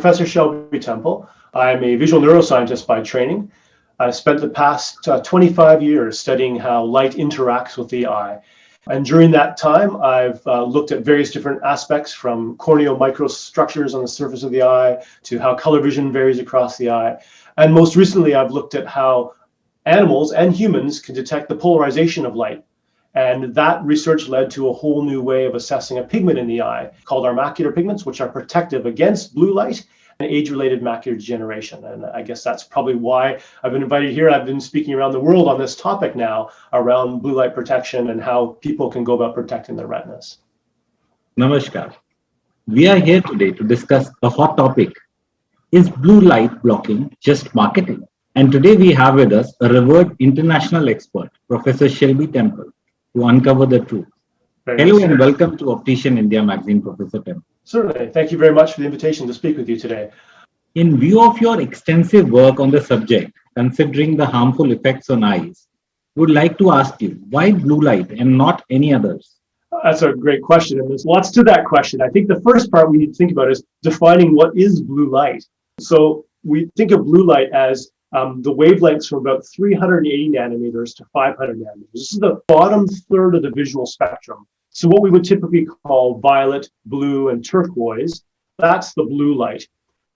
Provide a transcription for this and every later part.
Professor Shelby Temple. I'm a visual neuroscientist by training. I spent the past 25 years studying how light interacts with the eye. And during that time, I've looked at various different aspects, from corneal microstructures on the surface of the eye to how color vision varies across the eye. And most recently, I've looked at how animals and humans can detect the polarization of light. And that research led to a whole new way of assessing a pigment in the eye called our macular pigments, which are protective against blue light and age-related macular degeneration. And I guess that's probably why I've been invited here. I've been speaking around the world on this topic now around blue light protection and how people can go about protecting their retinas. Namaskar. We are here today to discuss a hot topic. Is blue light blocking just marketing? And today we have with us a revered international expert, Professor Shelby Temple, to uncover the truth. Hello and welcome to Optician India magazine, Professor Temple. Certainly. Thank you very much for the invitation to speak with you today. In view of your extensive work on the subject, considering the harmful effects on eyes, would like to ask you, why blue light and not any others? That's a great question, and there's lots to that question. I think the first part we need to think about is defining what is blue light. So we think of blue light as the wavelengths from about 380 nanometers to 500 nanometers. This is the bottom third of the visual spectrum. So what we would typically call violet, blue, and turquoise, that's the blue light.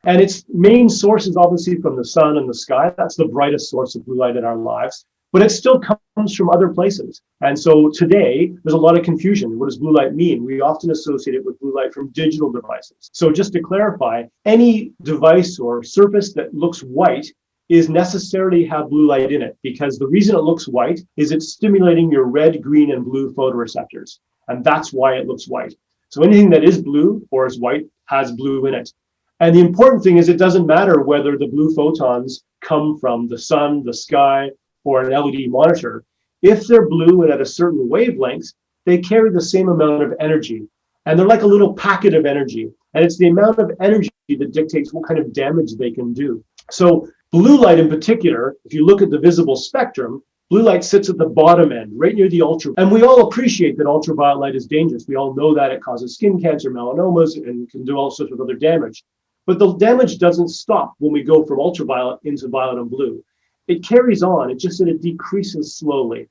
And its main source is obviously from the sun and the sky. That's the brightest source of blue light in our lives. But it still comes from other places. And so today, there's a lot of confusion. What does blue light mean? We often associate it with blue light from digital devices. So just to clarify, any device or surface that looks white is necessarily have blue light in it, because the reason it looks white is it's stimulating your red, green, and blue photoreceptors. And that's why it looks white. So anything that is blue or is white has blue in it. And the important thing is it doesn't matter whether the blue photons come from the sun, the sky, or an LED monitor. If they're blue and at a certain wavelength, they carry the same amount of energy. And they're like a little packet of energy. And it's the amount of energy that dictates what kind of damage they can do. So blue light in particular, if you look at the visible spectrum, blue light sits at the bottom end, right near the ultraviolet. And we all appreciate that ultraviolet light is dangerous. We all know that it causes skin cancer, melanomas, and can do all sorts of other damage. But the damage doesn't stop when we go from ultraviolet into violet and blue. It carries on, it just that it decreases slowly.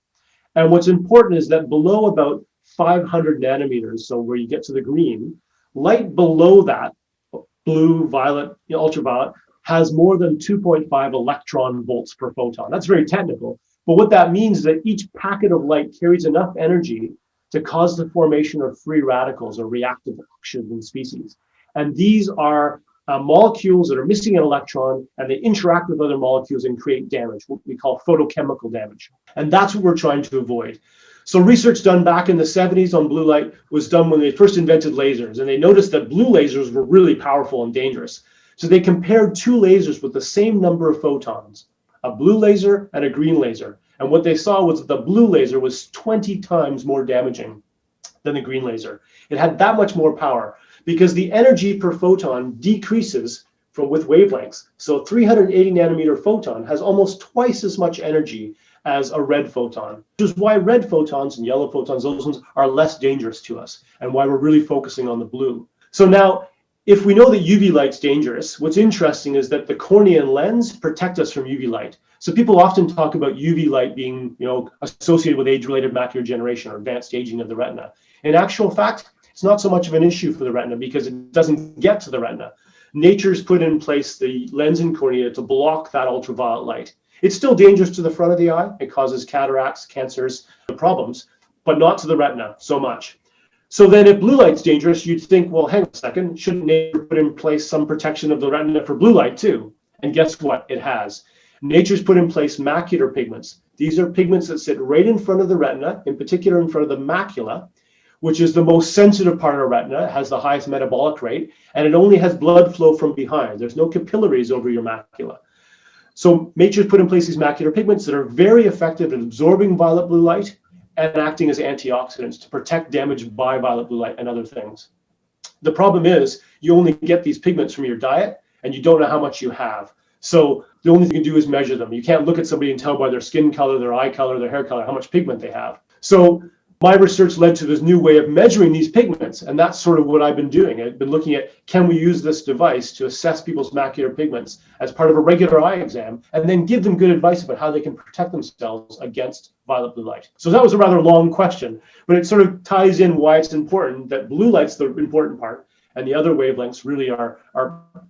And what's important is that below about 500 nanometers, so where you get to the green, light below that, blue, violet, ultraviolet, has more than 2.5 electron volts per photon. That's very technical. But what that means is that each packet of light carries enough energy to cause the formation of free radicals or reactive oxygen species. And these are molecules that are missing an electron, and they interact with other molecules and create damage, what we call photochemical damage. And that's what we're trying to avoid. So research done back in the 70s on blue light was done when they first invented lasers, and they noticed that blue lasers were really powerful and dangerous. So they compared two lasers with the same number of photons, a blue laser and a green laser. And what they saw was that the blue laser was 20 times more damaging than the green laser. It had that much more power because the energy per photon decreases with wavelengths. So 380 nanometer photon has almost twice as much energy as a red photon, which is why red photons and yellow photons, those ones are less dangerous to us, and why we're really focusing on the blue. So now, if we know that UV light's dangerous, what's interesting is that the cornea and lens protect us from UV light. So people often talk about UV light being, associated with age-related macular degeneration or advanced aging of the retina. In actual fact, it's not so much of an issue for the retina because it doesn't get to the retina. Nature's put in place the lens and cornea to block that ultraviolet light. It's still dangerous to the front of the eye. It causes cataracts, cancers, problems, but not to the retina so much. So then if blue light's dangerous, you'd think, well, hang on a second, shouldn't nature put in place some protection of the retina for blue light too? And guess what? It has. Nature's put in place macular pigments. These are pigments that sit right in front of the retina, in particular in front of the macula, which is the most sensitive part of our retina, has the highest metabolic rate, and it only has blood flow from behind. There's no capillaries over your macula. So nature's put in place these macular pigments that are very effective at absorbing violet blue light and acting as antioxidants to protect damage by violet blue light and other things. The problem is you only get these pigments from your diet and you don't know how much you have. So the only thing you can do is measure them. You can't look at somebody and tell by their skin color, their eye color, their hair color, how much pigment they have. So my research led to this new way of measuring these pigments. And that's sort of what I've been doing. I've been looking at, can we use this device to assess people's macular pigments as part of a regular eye exam, and then give them good advice about how they can protect themselves against violet blue light. So that was a rather long question, but it sort of ties in why it's important that blue light's the important part, and the other wavelengths really are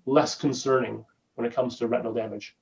less concerning when it comes to retinal damage.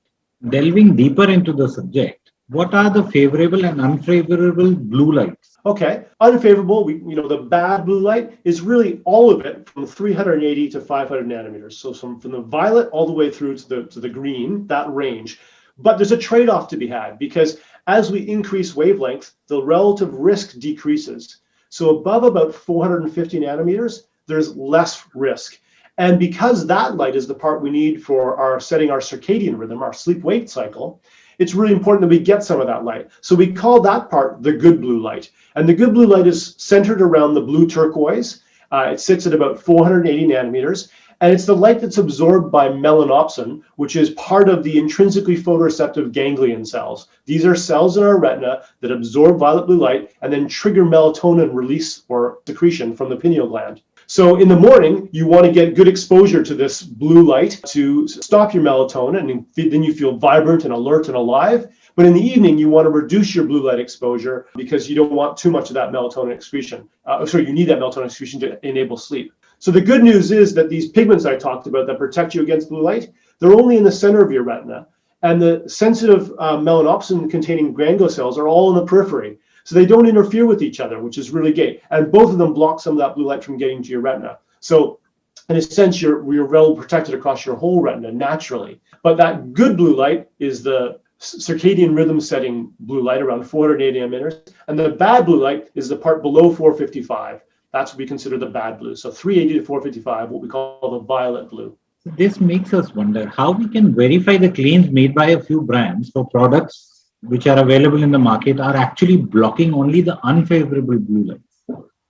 Delving deeper into the subject, what are the favorable and unfavorable blue lights? Okay, unfavorable, the bad blue light is really all of it from 380 to 500 nanometers. So from the violet all the way through to the green, that range. But there's a trade-off to be had, because as we increase wavelength, the relative risk decreases. So above about 450 nanometers, there's less risk. And because that light is the part we need for setting our circadian rhythm, our sleep-wake cycle, it's really important that we get some of that light. So we call that part the good blue light. And the good blue light is centered around the blue turquoise. It sits at about 480 nanometers. And it's the light that's absorbed by melanopsin, which is part of the intrinsically photoreceptive ganglion cells. These are cells in our retina that absorb violet blue light and then trigger melatonin release or secretion from the pineal gland. So in the morning, you want to get good exposure to this blue light to stop your melatonin, and then you feel vibrant and alert and alive. But in the evening, you want to reduce your blue light exposure because you don't want too much of that melatonin excretion. You need that melatonin excretion to enable sleep. So the good news is that these pigments I talked about that protect you against blue light, they're only in the center of your retina. And the sensitive melanopsin-containing granule cells are all in the periphery. So they don't interfere with each other, which is really great. And both of them block some of that blue light from getting to your retina. So in a sense, you're well protected across your whole retina naturally. But that good blue light is the circadian rhythm setting blue light around 480 nanometers. And the bad blue light is the part below 455. That's what we consider the bad blue. So 380 to 455, what we call the violet blue. This makes us wonder how we can verify the claims made by a few brands for products which are available in the market are actually blocking only the unfavorable blue lights.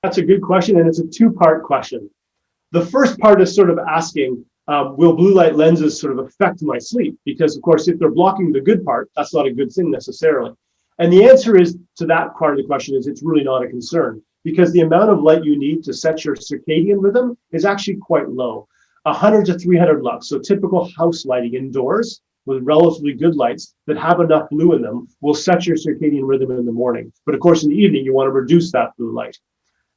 That's a good question, and it's a two-part question. The first part is sort of asking, will blue light lenses sort of affect my sleep? Because, of course, if they're blocking the good part, that's not a good thing necessarily. And the answer is to that part of the question is it's really not a concern, because the amount of light you need to set your circadian rhythm is actually quite low. 100 to 300 lux, so typical house lighting indoors with relatively good lights that have enough blue in them will set your circadian rhythm in the morning. But of course, in the evening, you want to reduce that blue light.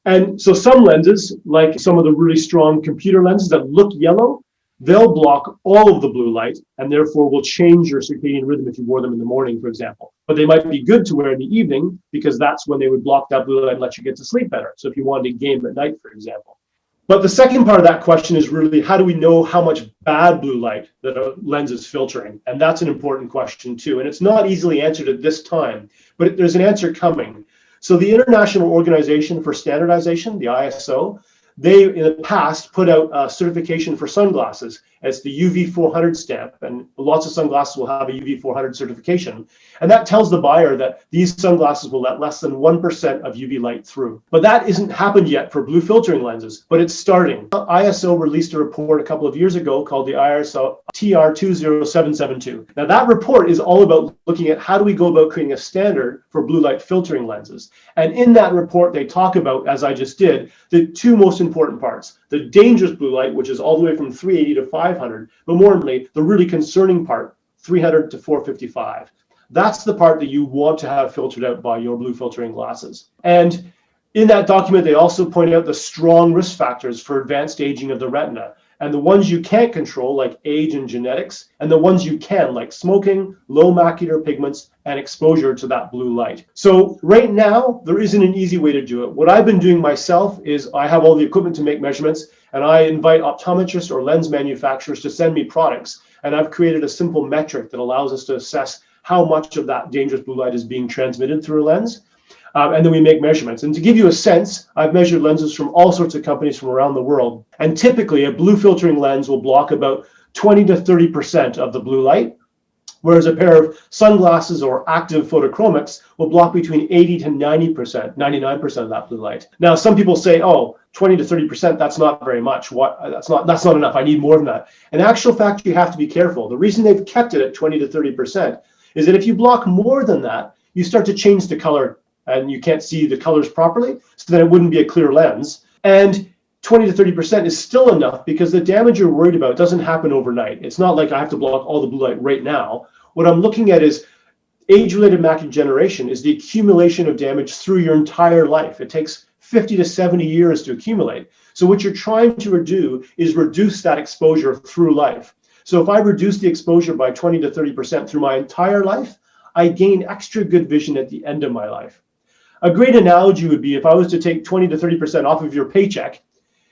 And so some lenses, like some of the really strong computer lenses that look yellow, they'll block all of the blue light and therefore will change your circadian rhythm if you wore them in the morning, for example. But they might be good to wear in the evening because that's when they would block that blue light and let you get to sleep better. So if you wanted to game at night, for example. But the second part of that question is really, how do we know how much bad blue light that a lens is filtering? And that's an important question too. And it's not easily answered at this time, but there's an answer coming. So the International Organization for Standardization, the ISO, they in the past put out a certification for sunglasses as the UV400 stamp, and lots of sunglasses will have a UV400 certification. And that tells the buyer that these sunglasses will let less than 1% of UV light through. But that isn't happened yet for blue filtering lenses, but it's starting. ISO released a report a couple of years ago called the ISO TR20772. Now that report is all about looking at how do we go about creating a standard for blue light filtering lenses. And in that report, they talk about, as I just did, the two most important parts: the dangerous blue light, which is all the way from 380 to 500, but more importantly, the really concerning part, 300 to 455. That's the part that you want to have filtered out by your blue filtering glasses. And in that document, they also point out the strong risk factors for advanced aging of the retina, and the ones you can't control, like age and genetics, and the ones you can, like smoking, low macular pigments, and exposure to that blue light. So right now, there isn't an easy way to do it. What I've been doing myself is I have all the equipment to make measurements, and I invite optometrists or lens manufacturers to send me products. And I've created a simple metric that allows us to assess how much of that dangerous blue light is being transmitted through a lens. And then we make measurements. And to give you a sense, I've measured lenses from all sorts of companies from around the world. And typically a blue filtering lens will block about 20 to 30% of the blue light, whereas a pair of sunglasses or active photochromics will block between 80 to 90%, 99% of that blue light. Now, some people say, oh, 20 to 30%, that's not very much. That's not enough. I need more than that. In actual fact, you have to be careful. The reason they've kept it at 20 to 30% is that if you block more than that, you start to change the color and you can't see the colors properly, so that it wouldn't be a clear lens. And 20 to 30% is still enough because the damage you're worried about doesn't happen overnight. It's not like I have to block all the blue light right now. What I'm looking at is age-related macular degeneration is the accumulation of damage through your entire life. It takes 50 to 70 years to accumulate. So what you're trying to do is reduce that exposure through life. So if I reduce the exposure by 20 to 30% through my entire life, I gain extra good vision at the end of my life. A great analogy would be if I was to take 20 to 30% off of your paycheck,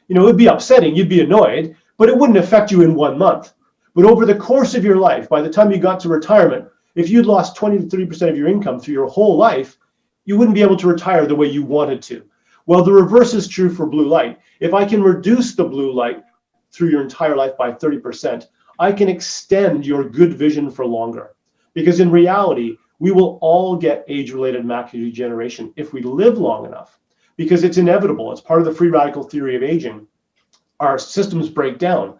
it would be upsetting, you'd be annoyed, but it wouldn't affect you in 1 month. But over the course of your life, by the time you got to retirement, if you'd lost 20 to 30% of your income through your whole life, you wouldn't be able to retire the way you wanted to. Well, the reverse is true for blue light. If I can reduce the blue light through your entire life by 30%, I can extend your good vision for longer. Because in reality, we will all get age-related macular degeneration if we live long enough, because it's inevitable. It's part of the free radical theory of aging. Our systems break down.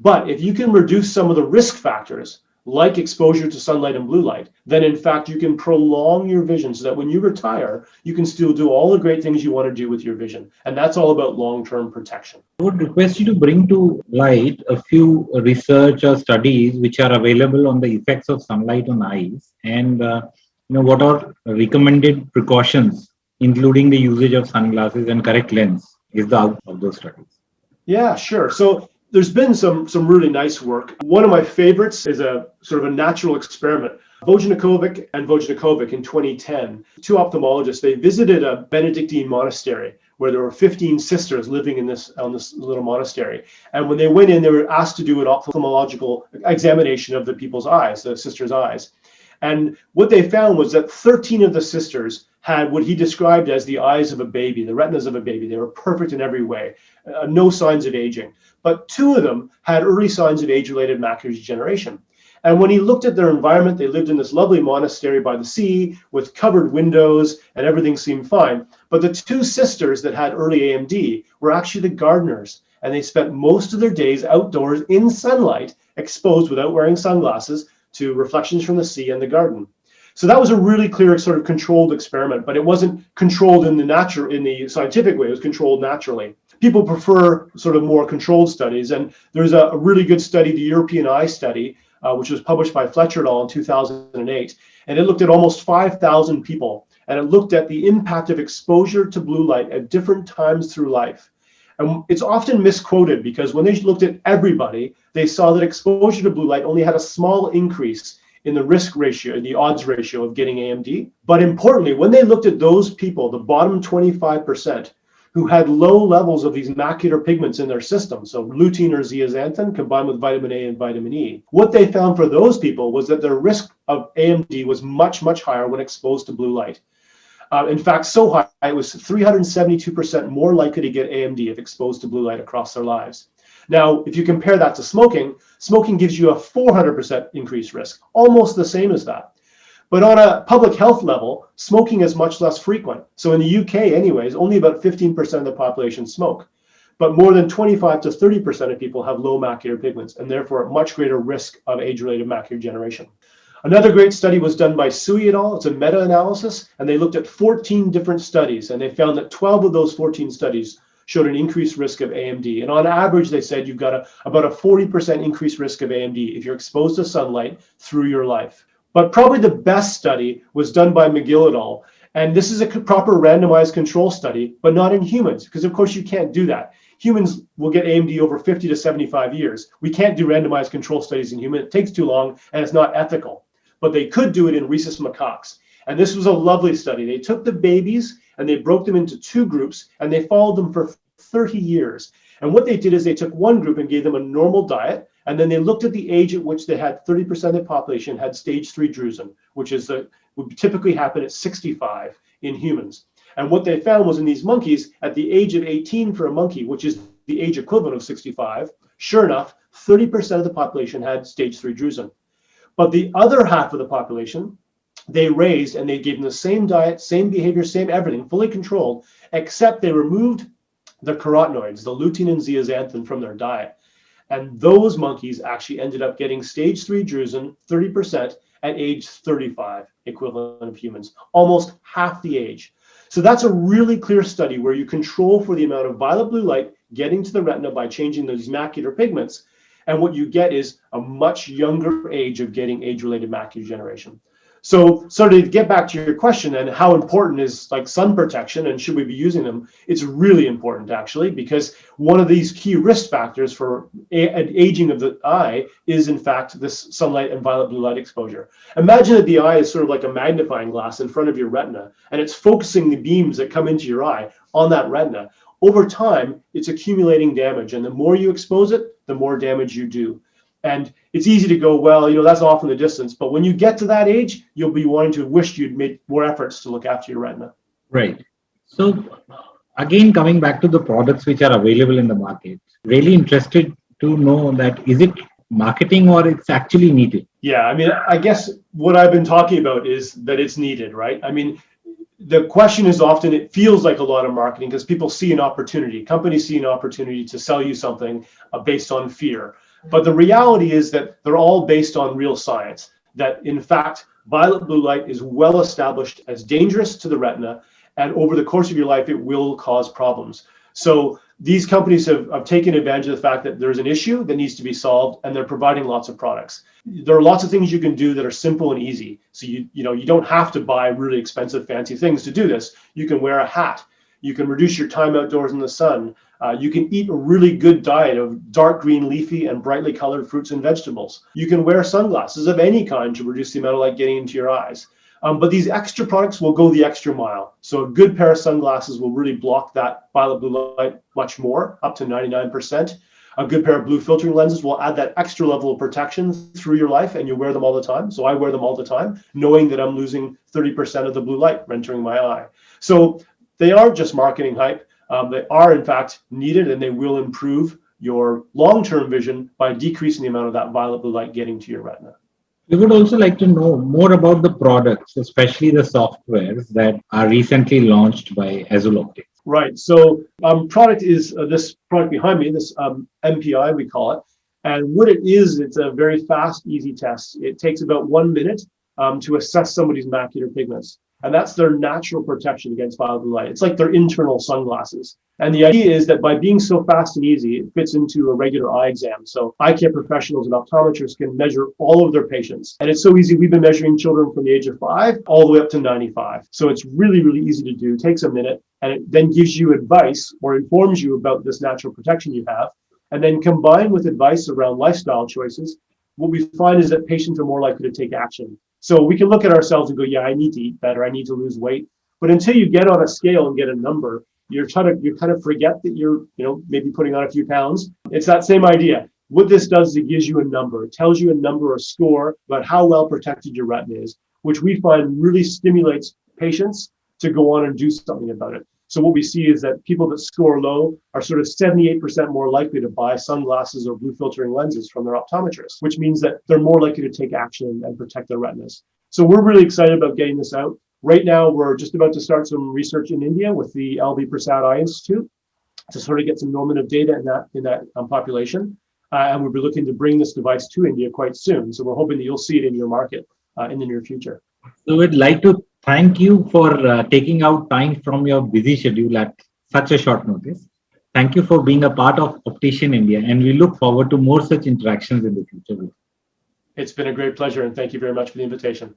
But if you can reduce some of the risk factors, like exposure to sunlight and blue light, then in fact, you can prolong your vision so that when you retire, you can still do all the great things you want to do with your vision. And that's all about long-term protection. I would request you to bring to light a few research or studies which are available on the effects of sunlight on eyes, and what are recommended precautions, including the usage of sunglasses and correct lens, is the outcome of those studies. Yeah, sure. So there's been some really nice work. One of my favorites is a sort of a natural experiment. Vojanikovic and Vojanikovic in 2010, two ophthalmologists, they visited a Benedictine monastery where there were 15 sisters living on this little monastery. And when they went in, they were asked to do an ophthalmological examination of the people's eyes, the sisters' eyes. And what they found was that 13 of the sisters had what he described as the eyes of a baby, the retinas of a baby. They were perfect in every way, no signs of aging. But 2 of them had early signs of age-related macular degeneration. And when he looked at their environment, they lived in this lovely monastery by the sea with covered windows and everything seemed fine. But the 2 sisters that had early AMD were actually the gardeners. And they spent most of their days outdoors in sunlight, exposed without wearing sunglasses to reflections from the sea and the garden. So that was a really clear sort of controlled experiment, but it wasn't controlled in the scientific way. It was controlled naturally. People prefer sort of more controlled studies, and there's a really good study, the European Eye Study, which was published by Fletcher et al. In 2008, and it looked at almost 5,000 people, and it looked at the impact of exposure to blue light at different times through life. And it's often misquoted because when they looked at everybody, they saw that exposure to blue light only had a small increase in the risk ratio, the odds ratio of getting AMD. But importantly, when they looked at those people, the bottom 25%, who had low levels of these macular pigments in their system, so lutein or zeaxanthin combined with vitamin A and vitamin E, what they found for those people was that their risk of AMD was much, much higher when exposed to blue light. In fact, so high, it was 372% more likely to get AMD if exposed to blue light across their lives. Now, if you compare that to smoking, smoking gives you a 400% increased risk, almost the same as that. But on a public health level, smoking is much less frequent. So in the UK anyways, only about 15% of the population smoke. But more than 25 to 30% of people have low macular pigments and therefore at much greater risk of age-related macular degeneration. Another great study was done by Sui et al. It's a meta-analysis, and they looked at 14 different studies, and they found that 12 of those 14 studies showed an increased risk of AMD. And on average, they said you've got about a 40% increased risk of AMD if you're exposed to sunlight through your life. But probably the best study was done by McGill et al. And this is a proper randomized control study, but not in humans, because of course you can't do that. Humans will get AMD over 50 to 75 years. We can't do randomized control studies in humans. It takes too long and it's not ethical. But they could do it in rhesus macaques. And this was a lovely study. They took the babies and they broke them into 2 groups and they followed them for 30 years. And what they did is they took one group and gave them a normal diet, and then they looked at the age at which they had 30% of the population had stage 3 drusen, which is would typically happen at 65 in humans. And what they found was in these monkeys, at the age of 18 for a monkey, which is the age equivalent of 65, sure enough, 30% of the population had stage 3 drusen. But the other half of the population, they raised and they gave them the same diet, same behavior, same everything, fully controlled, except they removed the carotenoids, the lutein and zeaxanthin, from their diet. And those monkeys actually ended up getting stage 3 drusen, 30%, at age 35, equivalent of humans, almost half the age. So that's a really clear study where you control for the amount of violet blue light getting to the retina by changing those macular pigments. And what you get is a much younger age of getting age-related macular degeneration. So to get back to your question and how important is like sun protection and should we be using them, it's really important actually, because one of these key risk factors for an aging of the eye is in fact this sunlight and violet blue light exposure. Imagine that the eye is sort of like a magnifying glass in front of your retina and it's focusing the beams that come into your eye on that retina. Over time, it's accumulating damage, and the more you expose it, the more damage you do. And it's easy to go, well, that's off in the distance. But when you get to that age, you'll be wanting to wish you'd made more efforts to look after your retina. Right. So again, coming back to the products which are available in the market, really interested to know that is it marketing or it's actually needed? Yeah, I guess what I've been talking about is that it's needed, right? The question is often, it feels like a lot of marketing because people see an opportunity. Companies see an opportunity to sell you something based on fear. But the reality is that they're all based on real science, that in fact, violet blue light is well established as dangerous to the retina, and over the course of your life, it will cause problems. So these companies have taken advantage of the fact that there's an issue that needs to be solved, and they're providing lots of products. There are lots of things you can do that are simple and easy. So you don't have to buy really expensive, fancy things to do this. You can wear a hat. You can reduce your time outdoors in the sun. You can eat a really good diet of dark green leafy and brightly colored fruits and vegetables. You can wear sunglasses of any kind to reduce the amount of light getting into your eyes. But these extra products will go the extra mile. So a good pair of sunglasses will really block that violet blue light much more, up to 99%. A good pair of blue filtering lenses will add that extra level of protection through your life, and you wear them all the time. So I wear them all the time, knowing that I'm losing 30% of the blue light entering my eye. So they aren't just marketing hype. They are, in fact, needed, and they will improve your long-term vision by decreasing the amount of that violet blue light getting to your retina. We would also like to know more about the products, especially the softwares that are recently launched by Hazel Optics. Right. So product is this product behind me, this MPI, we call it. And what it is, it's a very fast, easy test. It takes about 1 minute to assess somebody's macular pigments. And that's their natural protection against violet blue light. It's like their internal sunglasses. And the idea is that by being so fast and easy, it fits into a regular eye exam. So eye care professionals and optometrists can measure all of their patients. And it's so easy. We've been measuring children from the age of 5 all the way up to 95. So it's really, really easy to do. It takes a minute, and it then gives you advice or informs you about this natural protection you have. And then combined with advice around lifestyle choices, what we find is that patients are more likely to take action. So we can look at ourselves and go, yeah, I need to eat better. I need to lose weight. But until you get on a scale and get a number, you kind of forget that you're, maybe putting on a few pounds. It's that same idea. What this does is it gives you a number. It tells you a number or score about how well protected your retina is, which we find really stimulates patients to go on and do something about it. So what we see is that people that score low are sort of 78% more likely to buy sunglasses or blue filtering lenses from their optometrist, which means that they're more likely to take action and protect their retinas. So we're really excited about getting this out. Right now, we're just about to start some research in India with the LV Prasad Eye Institute to sort of get some normative data in that population. And we'll be looking to bring this device to India quite soon. So we're hoping that you'll see it in your market in the near future. So we'd like to thank you for taking out time from your busy schedule at such a short notice. Thank you for being a part of Optician India, and we look forward to more such interactions in the future. It's been a great pleasure, and thank you very much for the invitation.